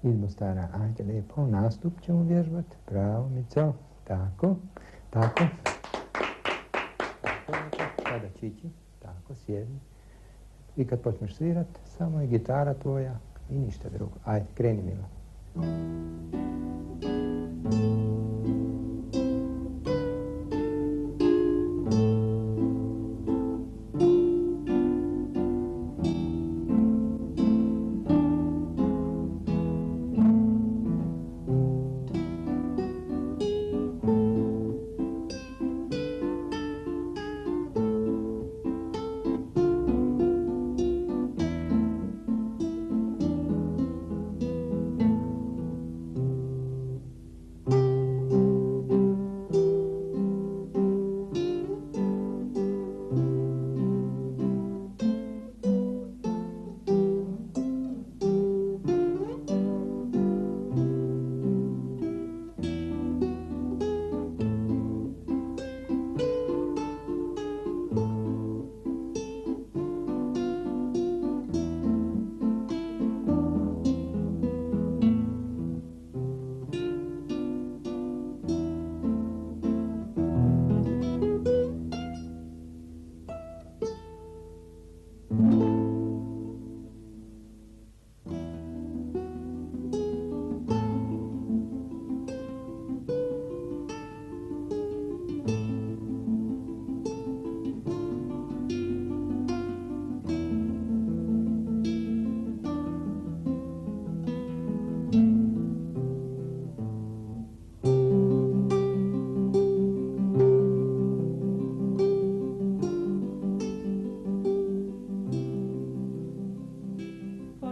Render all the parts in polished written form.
Idemo stara, ajde lijepo, nastup ćemo vježbati, bravo Mico, tako, tako. Sada čići, tako, sjedni. I kad počneš svirat, samo je gitara tvoja i ništa drugo. Ajde, kreni Milo.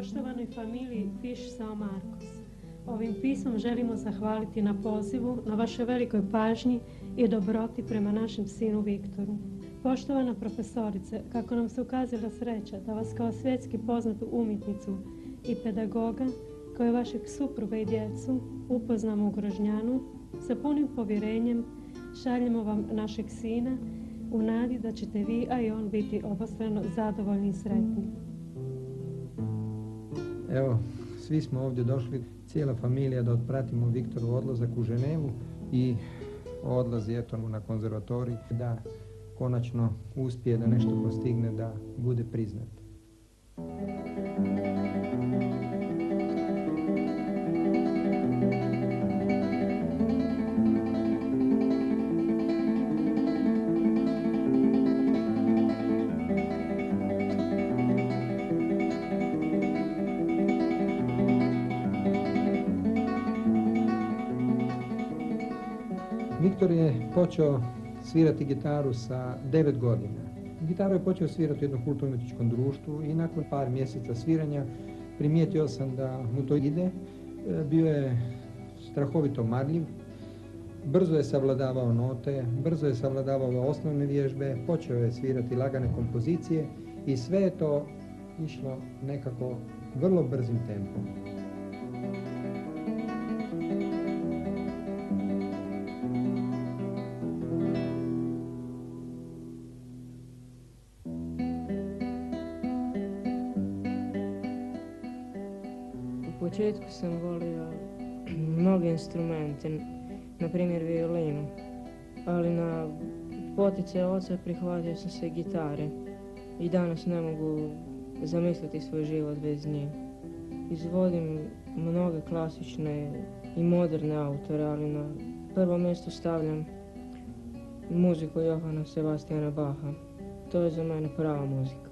Poštovanoj familiji Fiš Sao Marcos, ovim pismom želimo zahvaliti na pozivu, na vašoj velikoj pažnji i dobroti prema našem sinu Viktoru. Poštovana profesorice, kako nam se ukazala sreća da vas kao svjetski poznatu umjetnicu i pedagoga, kao i vašeg supruga i djecu, upoznamo u Grožnjanu, sa punim povjerenjem šaljemo vam našeg sina u nadi da ćete vi, a i on, biti obostrano zadovoljni i sretni. Evo, svi smo ovdje došli, cijela familija, da otpratimo Viktoru odlazak u Ženevu i odlazi eto na konzervatorij, da konačno uspije da nešto postigne, da bude priznat. Viktor je počeo svirati gitaru sa 9 godina. Gitaru je počeo svirati u jednom kulturno-umjetničkom društvu i nakon par mjeseca sviranja primijetio sam da mu to ide. Bio je strahovito marljiv, brzo je savladavao note, brzo je savladavao ove osnovne vježbe, počeo je svirati lagane kompozicije i sve je to išlo nekako vrlo brzim tempom. U početku sam volio mnoge instrumente, na primjer violinu, ali na poticaj oca prihvatio sam se gitare i danas ne mogu zamisliti svoj život bez nje. Izvodim mnoge klasične i moderne autore, ali na prvo mjesto stavljam muziku Johana Sebastiana Bacha. To je za mene prava muzika.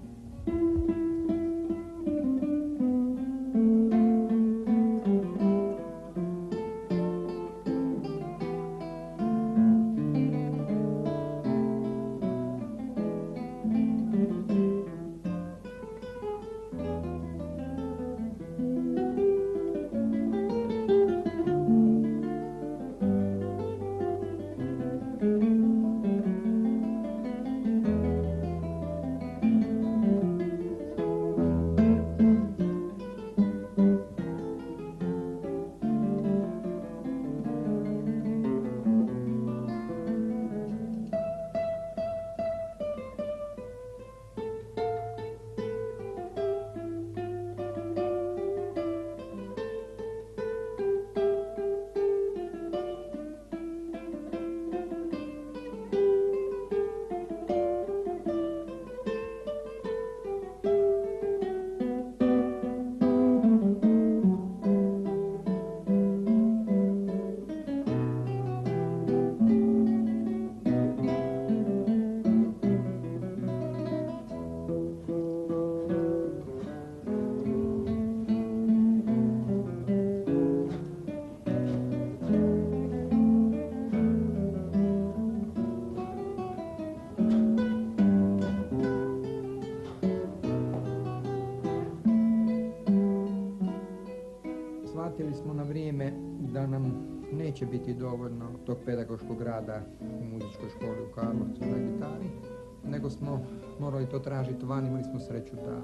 shvatili smo na vrijeme da nam neće biti dovoljno tog pedagoškog rada u muzičkoj školi u Karlovcu na gitari, nego smo morali to tražiti van. Imali smo sreću da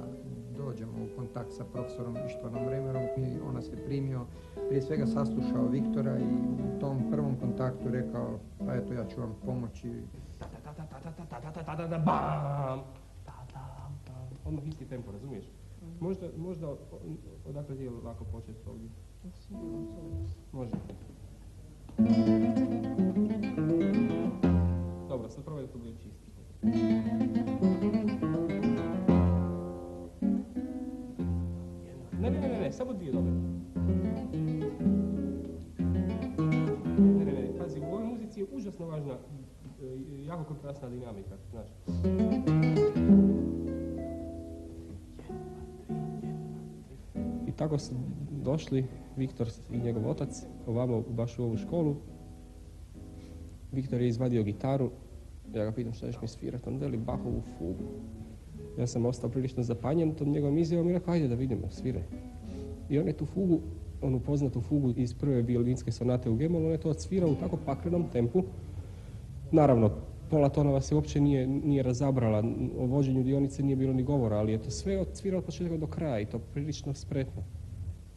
dođemo u kontakt sa profesorom Ištvanom Remerom i on nas je primio, prije svega saslušao Viktora i u tom prvom kontaktu rekao, pa eto ja ću vam pomoći. Odmah isti tempo, razumiješ? Možda odakle ti je lako početi ovdje? Može. Dobro, sad probaj da to bude čisti. Ne, samo dvije dobre. Ne, pazi, u ovoj muzici je užasno važna, jako kontrastna dinamika, znaš. I tako su došli Viktor i njegov otac ovamo baš u ovu školu. Viktor je izvadio gitaru, ja ga pitam šta ćeš mi svirati, on veli Bachovu fugu. Ja sam ostao prilično zapanjen tom njegovom izjavom i rekao, ajde da vidimo, sviraj. I on je tu fugu, onu poznatu fugu iz prve violinske sonate u G-molu, on je to odsvirao u tako paklenom tempu. Naravno, pola tonova se uopće nije razabrala, o vođenju dionice nije bilo ni govora, ali je to sve odsvirao od početka do kraja i to prilično spretno.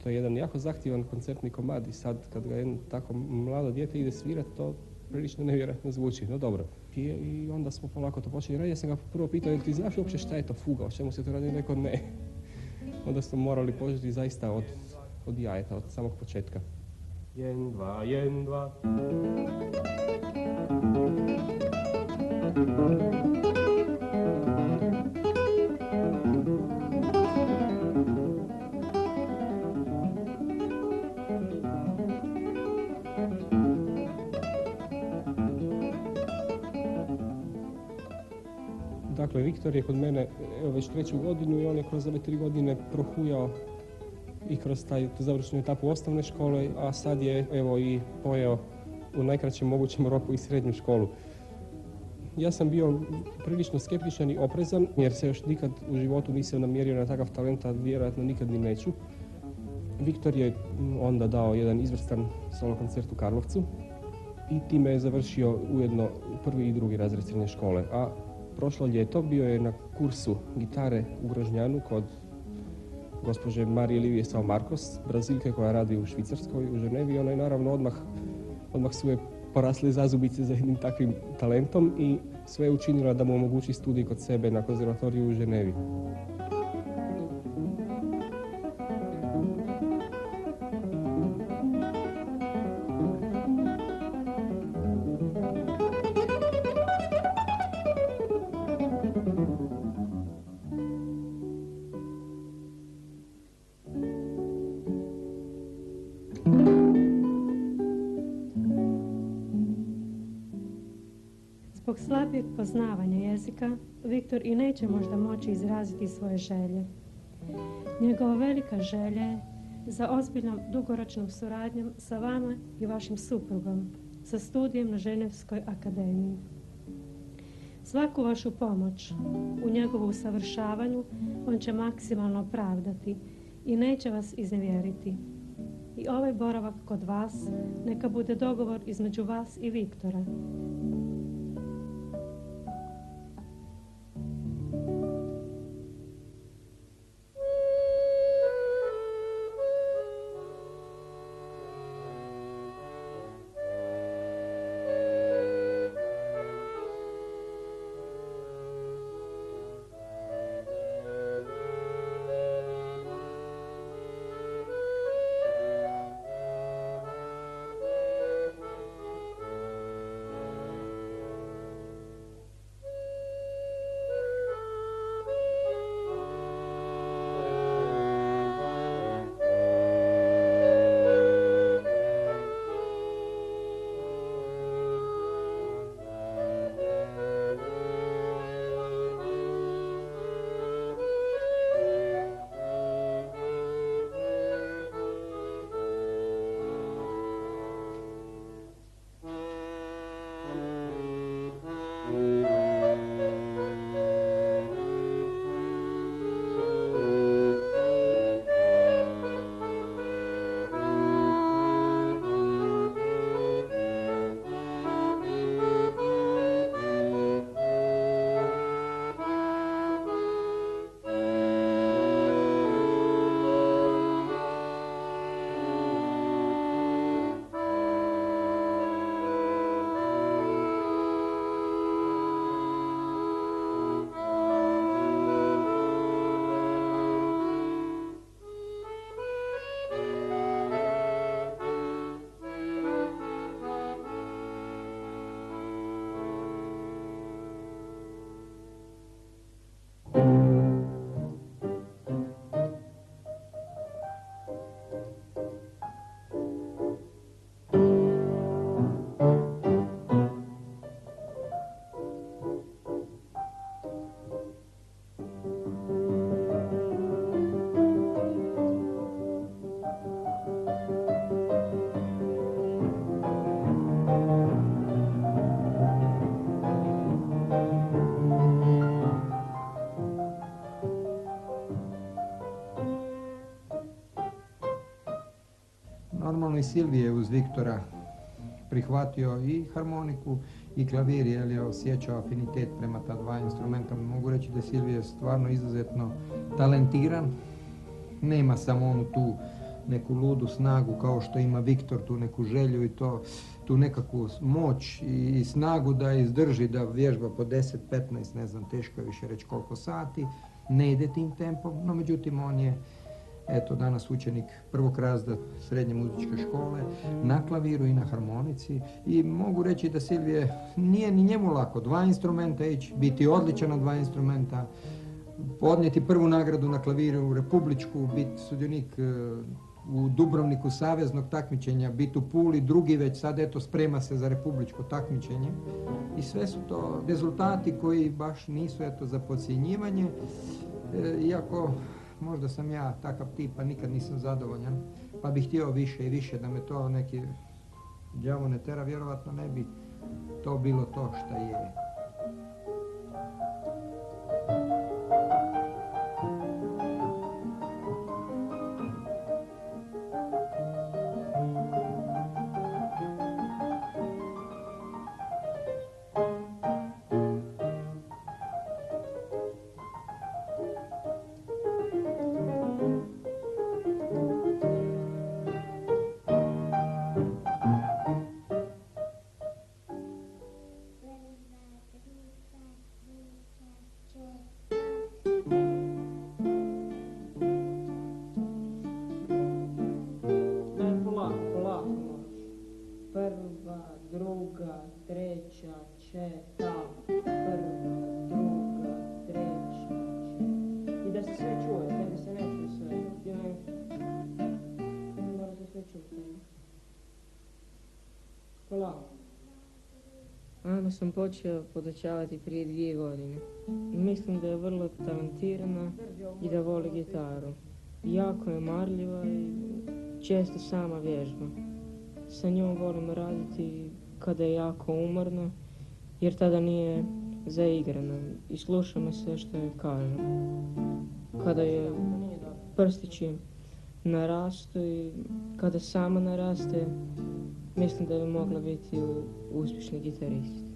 To je jedan jako zahtjevan koncertni komad i sad kad ga jedno tako mlado dijete ide svirati, to prilično nevjerojatno zvuči, no dobro. I onda smo polako to počeli raditi, ja sam ga prvo pitao, jel ti znaš uopće šta je to fuga, o čemu se to radi, rekao ne. Onda smo morali početi zaista od jajeta, od samog početka. 1, 2, 1, 2. Dakle, Viktor je kod mene već 3. godinu i on je kroz ove 3 godine prohujao i kroz tu završnu etapu osnovne škole, a sad je i pojeo u najkraćem mogućem roku i srednju školu. Ja sam bio prilično skeptičan i oprezan jer se još nikad u životu nisam namjerio na takav talent, a vjerojatno nikad ni neću. Viktor je onda dao jedan izvrstan solo koncert u Karlovcu i time je završio ujedno 1. i 2. razred srednje škole. A prošlo ljeto bio je na kursu gitare u Grožnjanu kod gospođe Marije Livije Sao Marcos, Brazilke koja radi u Švicarskoj, u Ženevi. I ona je naravno odmah su je porasle zazubice za jednim takvim talentom i sve je učinila da mu omogući studij kod sebe na konzervatoriju u Ženevi. Zbog slabijeg poznavanja jezika, Viktor i neće možda moći izraziti svoje želje. Njegova velika želja je za ozbiljnom dugoročnom suradnjom sa vama i vašim suprugom, sa studijem na Ženevskoj akademiji. Svaku vašu pomoć u njegovu usavršavanju on će maksimalno opravdati i neće vas iznevjeriti. I ovaj boravak kod vas neka bude dogovor između vas i Viktora. Normalno i Silvije je uz Viktora prihvatio i harmoniku i klavir, jer je osjećao afinitet prema ta dva instrumenta. Mogu reći da Silvije je stvarno izuzetno talentiran. Nema samo onu tu neku ludu snagu kao što ima Viktor, tu neku želju i tu nekakvu moć i snagu da izdrži, da vježba po 10, 15, ne znam, teško je više reći koliko sati, ne ide tim tempom, no međutim on je danas učenik prvog razreda srednje muzičke škole na klaviru i na harmonici i mogu reći da Silvije nije ni njemu lako dva instrumenta ići, biti odličan na dva instrumenta, podnijeti prvu nagradu na klaviru republičku, biti sudionik u Dubrovniku saveznog takmičenja, biti u Puli, drugi već sad sprema se za republičko takmičenje i sve su to rezultati koji baš nisu za podcjenjivanje, iako možda sam ja takav tip pa nikad nisam zadovoljan, pa bih htio više i više da me to neki đavo ne tera, vjerovatno ne bi to bilo to što je. Anu sam počeo podučavati prije 2 godine. Mislim da je vrlo talentirana i da voli gitaru. Jako je marljiva i često sama vježba. Sa njom volim raditi kada je jako umorna, jer tada nije zaigrana i sluša me sve što joj kažem. Kada je prstići narastu i kada sama naraste, mislim da bi mogla biti uspješni gitarist.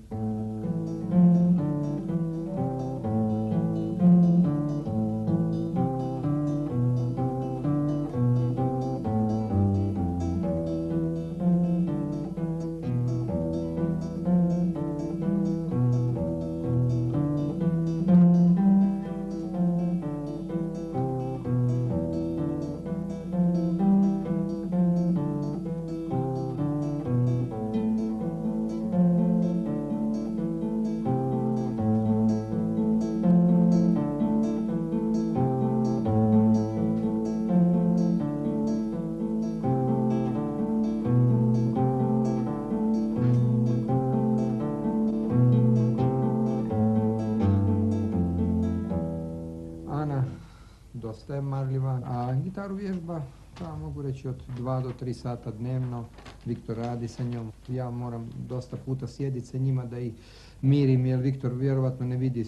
Dosta je marljiva, a gitaru vježba, mogu reći od 2 do 3 sata dnevno. Viktor radi sa njom. Ja moram dosta puta sjediti sa njima da ih mirim, jer Viktor vjerovatno ne vidi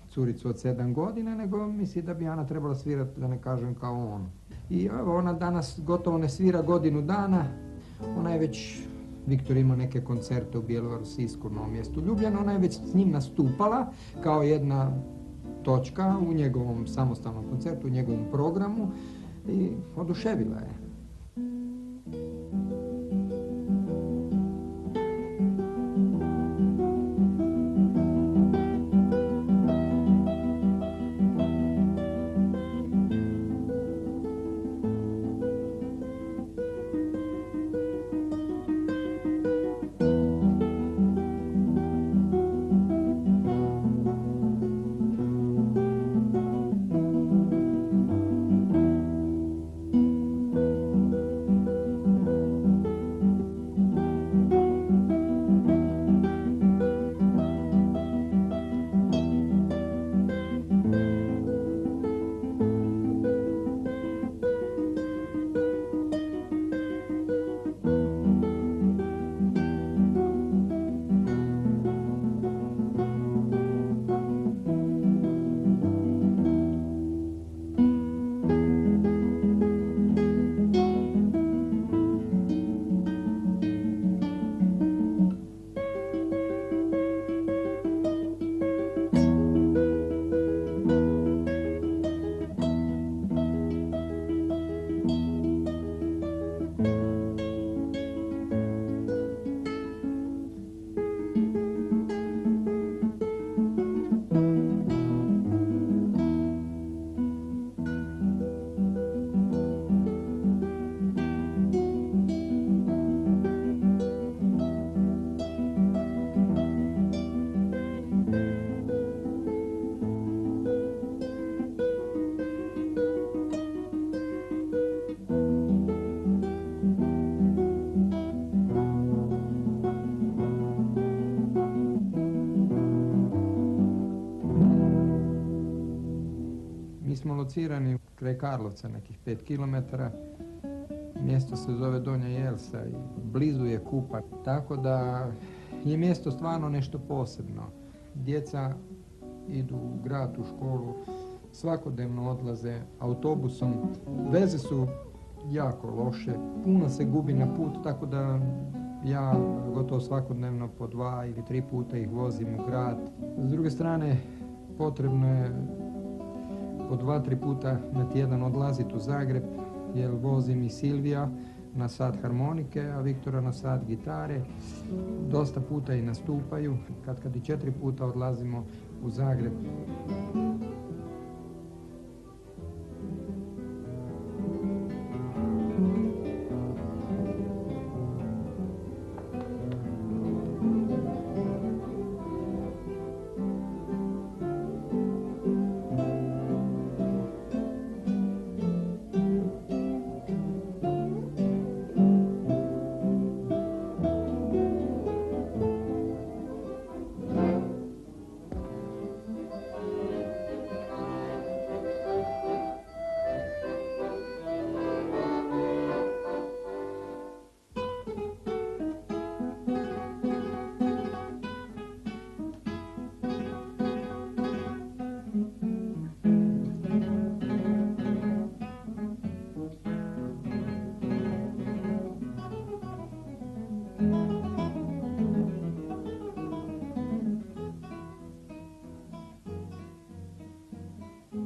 curicu od 7 godina, nego misli da bi Ana trebala svirati, da ne kažem kao on. I evo, ona danas gotovo ne svira godinu dana. Ona je već, Viktor imao neke koncerte u Bjelovaru, Sisku, Novom Mjestu, Ljubljana. Ona je već s njim nastupala kao jedna točka u njegovom samostalnom koncertu, u njegovom programu i oduševila je. locirani kraj Karlovca, nekih 5 km. Mjesto se zove Donja Jelsa i blizu je Kupa, tako da je mjesto stvarno nešto posebno. Djeca idu u grad, u školu, svakodnevno odlaze autobusom. Veze su jako loše, puno se gubi na put, tako da ja gotovo svakodnevno po 2 ili 3 puta ih vozim u grad. S druge strane, potrebno je po 2-3 puta na tjedan odlaziti u Zagreb, jer vozim i Silvija na sat harmonike, a Viktora na sat gitare. Dosta puta i nastupaju, kad i 4 puta odlazimo u Zagreb.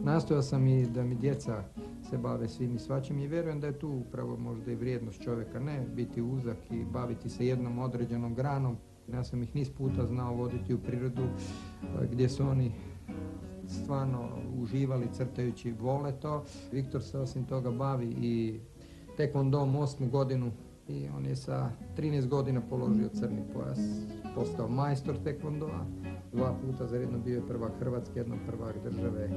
Nastojao sam i da mi djeca se bave svim i svačim i vjerujem da je tu upravo možda i vrijednost čovjeka, ne biti uzak i baviti se jednom određenom granom. Ja sam ih niz puta znao voditi u prirodu gdje su oni stvarno uživali crtajući, vole to. Viktor se osim toga bavi i tekvondom 8. godinu i on je sa 13 godina položio crni pojas, postao majstor tekvondoa. 2 puta zaredno bio je prvak Hrvatske, jednom prvak države.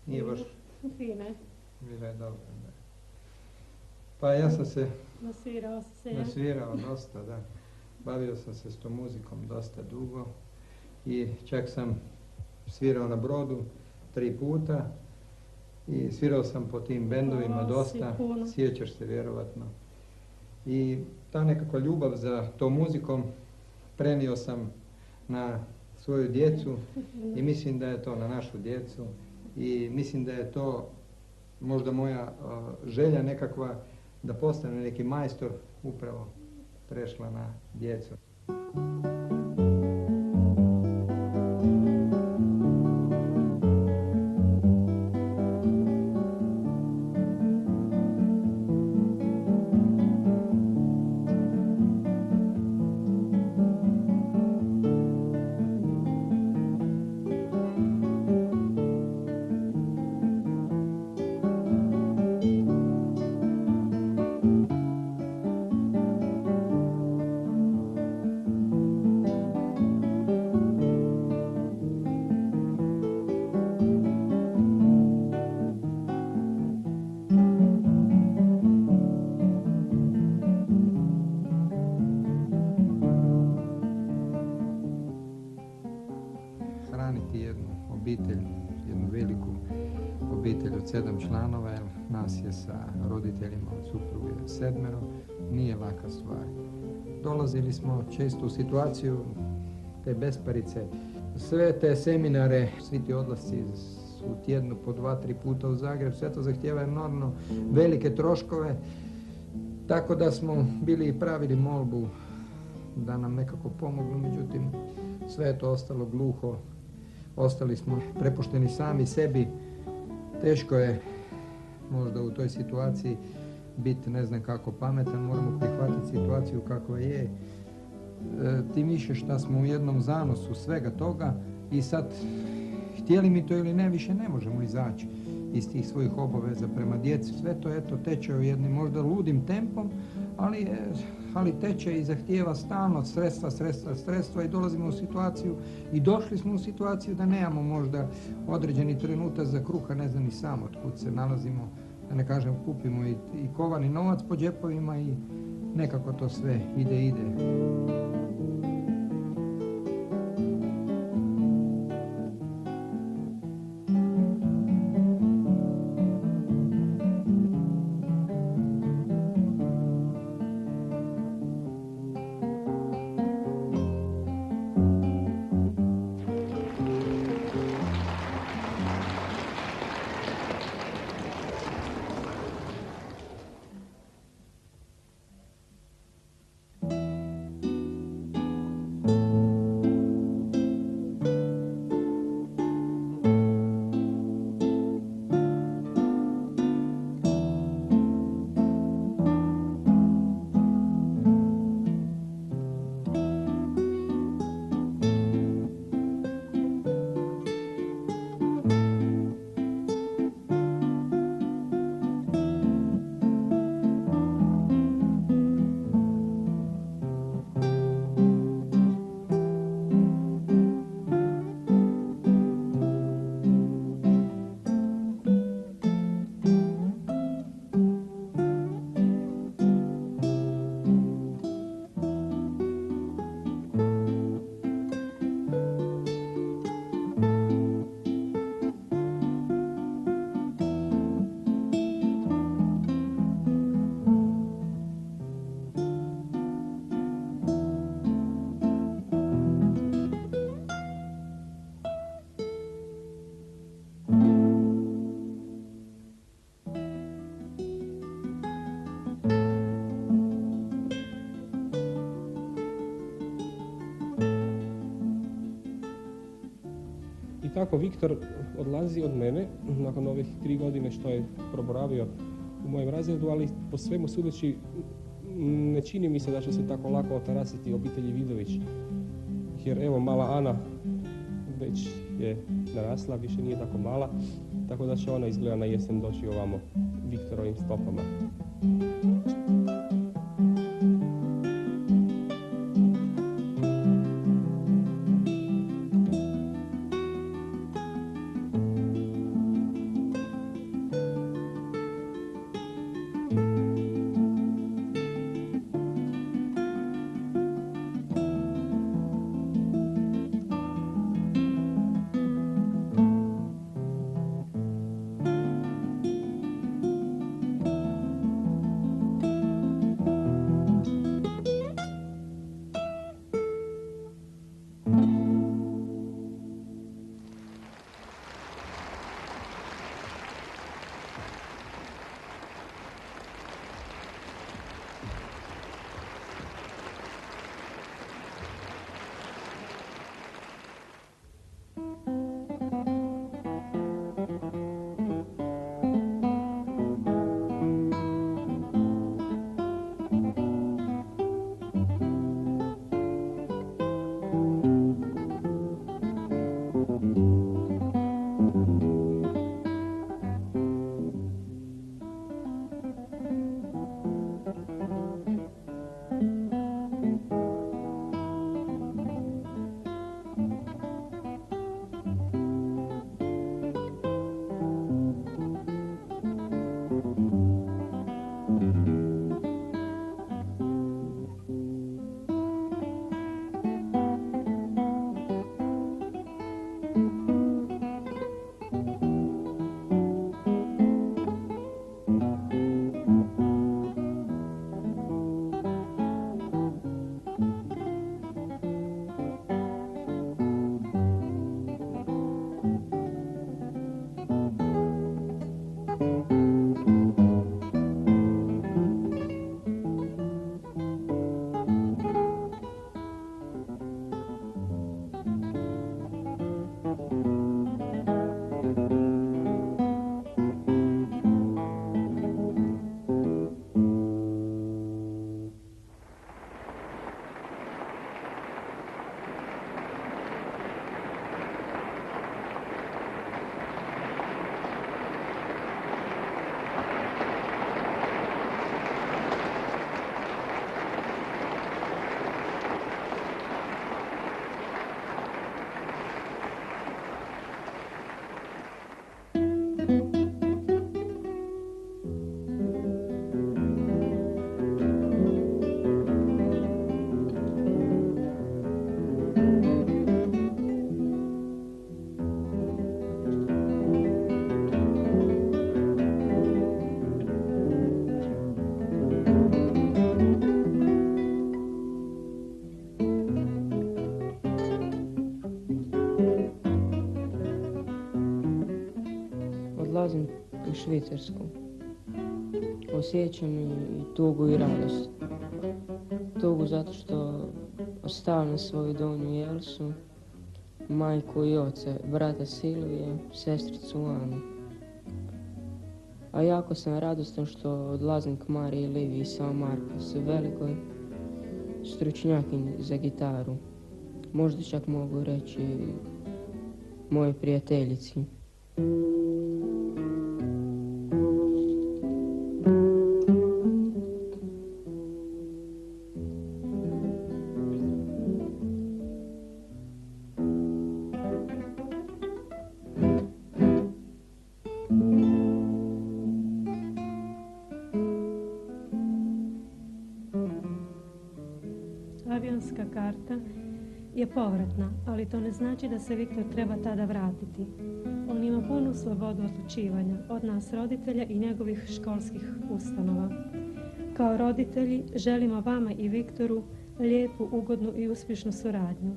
Nije baš... Fine. Bila je dobro, da. Pa ja sam se... Nasvirao dosta, da. Bavio sam se s tom muzikom dosta dugo i čak sam svirao na Brodu 3 puta i svirao sam po tim bendovima dosta, sjećaš se vjerovatno. I ta nekakva ljubav za tom muzikom prenio sam na svoju djecu i mislim da je to na našu djecu. I mislim da je to možda moja želja nekakva da postane neki majstor upravo prešla na djecu. Jednu veliku obitelj od 7 članova, jer nas je sa roditeljima od supruge 7, nije laka stvar. Dolazili smo često u situaciju te besparice, sve te seminare, svi ti odlasci su u tjednu po 2-3 puta u Zagreb, sve to zahtijeva enormno velike troškove, tako da smo bili i pravili molbu da nam nekako pomognu, međutim sve je to ostalo gluho, ostali smo prepušteni sami sebi. Teško je možda u toj situaciji biti ne znam kako pametan, moramo prihvatiti situaciju kakva je. Tim više što smo u jednom zanosu svega toga i sad, htjeli mi to ili ne, više ne možemo izaći iz tih svojih obaveza prema djeci. Sve to eto teče u jednim možda ludim tempom, ali teče i zahtijeva stalno sredstva i dolazimo u situaciju i došli smo u situaciju da nemamo možda određeni trenutak za kruha, ne znam ni sam otkud se nalazimo, da ne kažem kupimo i kovani novac po džepovima i nekako to sve ide. I tako Viktor odlazi od mene nakon ovih 3 godine što je proboravio u mojem razredu, ali po svemu sudeći ne čini mi se da će se tako lako otarasiti obitelji Vidović. Jer evo mala Ana već je narasla, više nije tako mala, tako da će ona izgleda na jesen doći ovamo Viktorovim stopama. Švicarsku. Osjećam i tugu i radost. Tugu zato što ostavljam svoju donju Jelsu, majku i oca, brata Silvije, sestricu Anu. A jako sam radostan što odlazim k Mariji Liviji Sao Marcos, velikoj stručnjakinji za gitaru. Možda čak mogu reći mojoj prijateljici. Avionska karta je povratna, ali to ne znači da se Viktor treba tada vratiti. On ima punu slobodu odlučivanja od nas roditelja i njegovih školskih ustanova. Kao roditelji želimo vama i Viktoru lijepu, ugodnu i uspješnu suradnju.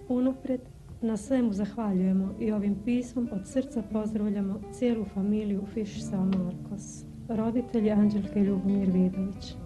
Unaprijed na svemu zahvaljujemo i ovim pismom od srca pozdravljamo cijelu familiju Fiš Sao Marcos. Roditelji Anđelka i Ljubomir Vidović.